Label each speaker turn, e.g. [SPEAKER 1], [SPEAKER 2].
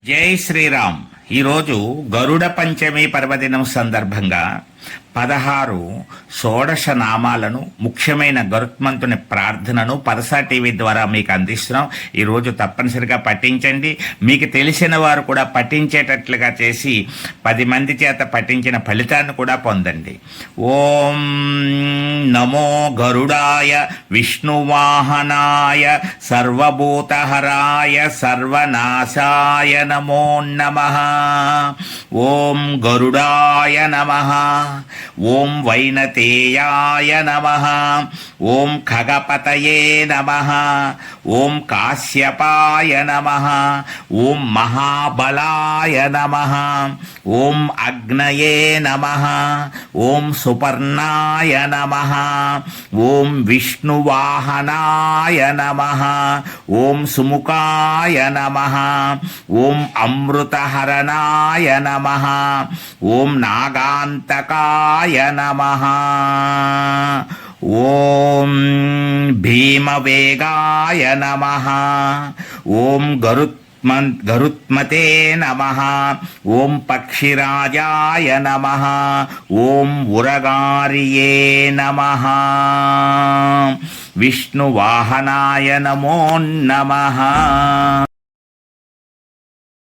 [SPEAKER 1] జై శ్రీరామ్. ఈరోజు గరుడ పంచమి పర్వదినం సందర్భంగా 16 షోడశ నామాలను, ముఖ్యమైన గరుత్మంతుని ప్రార్థనను పరసా టీవీ ద్వారా మీకు అందిస్తున్నాం. ఈరోజు తప్పనిసరిగా పఠించండి. మీకు తెలిసిన వారు కూడా పఠించేటట్లుగా చేసి 10 మంది చేత పఠించిన ఫలితాన్ని కూడా పొందండి. ఓం నమో గరుడాయ విష్ణువాహనాయ సర్వభూతహరాయ సర్వనాశాయ నమో నమః. ఓం గరుడాయ నమః. ఓం వైనతేయాయ నమః. ఓం ఖగపతయే నమః. ఓం కాశ్యపాయ నమః. ఓం మహాబలాయ నమః. ఓం అగ్నయే నమః. ఓం సుపర్ణాయ నమః. ఓం విష్ణువాహనాయ నమః. ఓం సుముఖాయ నమః. ఓం అమృతహరణాయ నమః. ఓం నాగాంతకాయ నమః. ఓం భీమవేగాయ నమః. ఓం గరుత్మతే నమః. ఓం పక్షిరాజాయ నమః. ఓం ఉరగారియే నమః. విష్ణువాహనాయ నమో నమః.